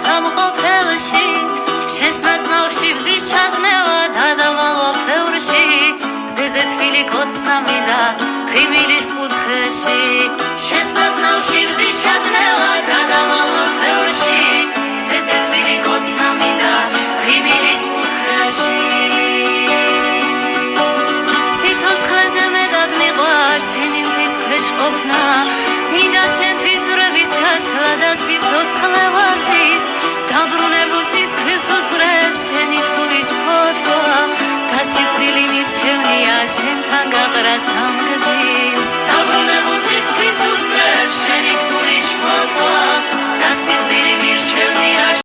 სამყოფელში შესნაცნავში ბზის ჩადნევა დადავალვა ფევრში გზეზე თბილი კოცნამიდა ღიმილის კუთხეში შესნაცნავში ბზის ჩადნევა დადავალვა ფევრში გზეზე თბილი კოცნამიდა ღიმილის კუთხეში სიცოცხლეზე მეტად მიყვარს შენი მზის ქვეშ ყოფნა მინდა შენთვის ძვრების გაშლა და სიცოცხლე ვაზის დაბრუნებულ წისქვილს უძრებს შენი თბულის ფოთვა და სიკვდილი მირჩევნია შენთან გაყრას ამ გზის დაბრუნებულ წისქვილს უძრებს